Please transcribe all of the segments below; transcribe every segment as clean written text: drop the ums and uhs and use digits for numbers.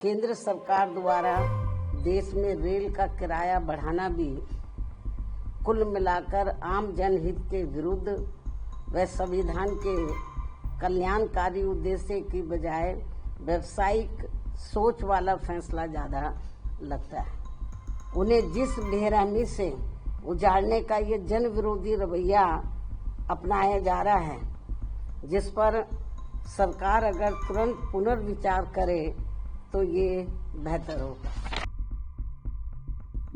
केंद्र सरकार द्वारा देश में रेल का किराया बढ़ाना भी कुल मिलाकर आम जनहित के विरुद्ध व संविधान के कल्याणकारी उद्देश्य की बजाय व्यावसायिक सोच वाला फैसला ज्यादा लगता है। उन्हें जिस बेरहमी से उजाड़ने का ये जन विरोधी रवैया अपनाया जा रहा है, जिस पर सरकार अगर तुरंत पुनर्विचार करे तो ये बेहतर होगा।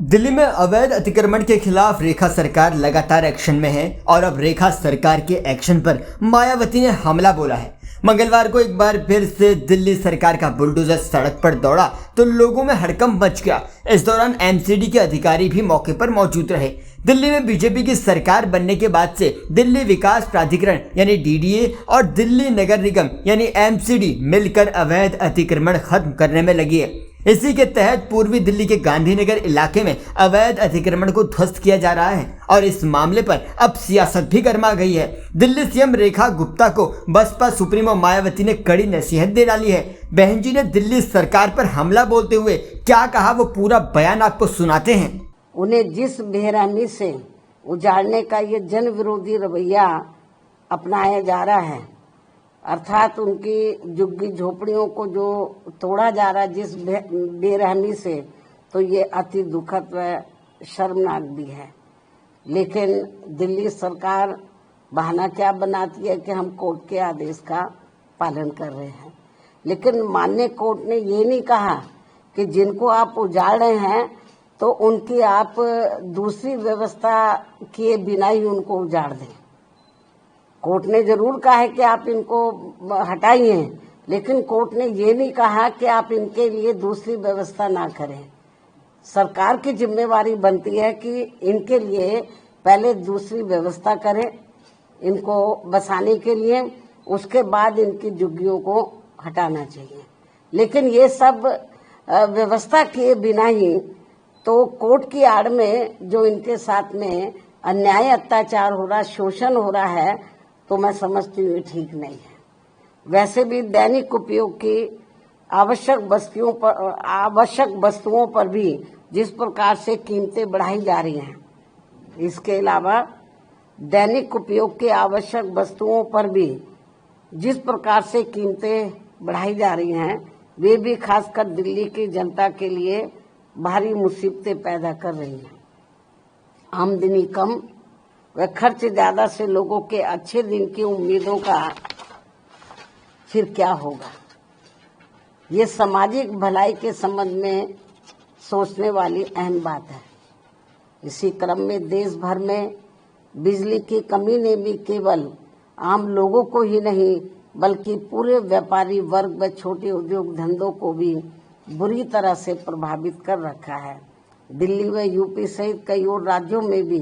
दिल्ली में अवैध अतिक्रमण के खिलाफ रेखा सरकार लगातार एक्शन में है और अब रेखा सरकार के एक्शन पर मायावती ने हमला बोला है। मंगलवार को एक बार फिर से दिल्ली सरकार का बुलडोजर सड़क पर दौड़ा तो लोगों में हड़कंप मच गया। इस दौरान एमसीडी के अधिकारी भी मौके पर मौजूद रहे। दिल्ली में बीजेपी की सरकार बनने के बाद से दिल्ली विकास प्राधिकरण यानी डीडीए और दिल्ली नगर निगम यानी एमसीडी मिलकर अवैध अतिक्रमण खत्म करने में लगी है। इसी के तहत पूर्वी दिल्ली के गांधीनगर इलाके में अवैध अतिक्रमण को ध्वस्त किया जा रहा है और इस मामले पर अब सियासत भी गर्मा गई है। दिल्ली सीएम रेखा गुप्ता को बसपा सुप्रीमो मायावती ने कड़ी नसीहत दे डाली है। बहन जी ने दिल्ली सरकार पर हमला बोलते हुए क्या कहा, वो पूरा बयान आपको सुनाते हैं। उन्हें जिस बेरहमी से उजाड़ने का ये जन विरोधी रवैया अपनाया जा रहा है, अर्थात उनकी झुग्गी झोपड़ियों को जो तोड़ा जा रहा है जिस बेरहमी से, तो ये अति दुखद व शर्मनाक भी है। लेकिन दिल्ली सरकार बहाना क्या बनाती है कि हम कोर्ट के आदेश का पालन कर रहे हैं, लेकिन माननीय कोर्ट ने ये नहीं कहा कि जिनको आप उजाड़ रहे हैं तो उनकी आप दूसरी व्यवस्था किए बिना ही उनको उजाड़ दें। कोर्ट ने जरूर कहा है कि आप इनको हटाइए, लेकिन कोर्ट ने ये नहीं कहा कि आप इनके लिए दूसरी व्यवस्था ना करें। सरकार की जिम्मेवारी बनती है कि इनके लिए पहले दूसरी व्यवस्था करें इनको बसाने के लिए, उसके बाद इनकी झुग्गियों को हटाना चाहिए। लेकिन ये सब व्यवस्था किए बिना ही तो कोर्ट की आड़ में जो इनके साथ में अन्याय अत्याचार हो रहा, शोषण हो रहा है, तो मैं समझती हूँ ठीक नहीं है। वैसे भी दैनिक उपयोग की आवश्यक वस्तुओं पर भी जिस प्रकार से कीमतें बढ़ाई जा रही हैं, इसके अलावा दैनिक उपयोग की आवश्यक वस्तुओं पर भी जिस प्रकार से कीमतें बढ़ाई जा रही हैं, वे भी खासकर दिल्ली की जनता के लिए भारी मुसीबतें पैदा कर रही हैं। आमदनी कम व खर्च ज्यादा से लोगों के अच्छे दिन की उम्मीदों का फिर क्या होगा, ये सामाजिक भलाई के संबंध में सोचने वाली अहम बात है। इसी क्रम में देश भर में बिजली की कमी ने भी केवल आम लोगों को ही नहीं बल्कि पूरे व्यापारी वर्ग व छोटे उद्योग धंधों को भी बुरी तरह से प्रभावित कर रखा है। दिल्ली व यूपी सहित कई और राज्यों में भी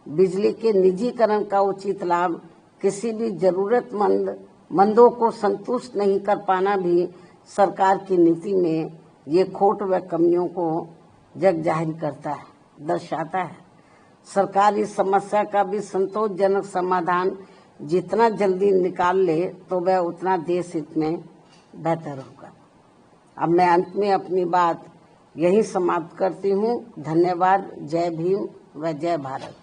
बिजली के निजीकरण का उचित लाभ किसी भी जरूरतमंदों को संतुष्ट नहीं कर पाना भी सरकार की नीति में ये खोट व कमियों को जग जाहिर करता है, दर्शाता है। सरकार इस समस्या का भी संतोषजनक समाधान जितना जल्दी निकाल ले तो वह उतना देश हित में बेहतर होगा। अब मैं अंत में अपनी बात यही समाप्त करती हूँ। धन्यवाद। जय भीम व जय भारत।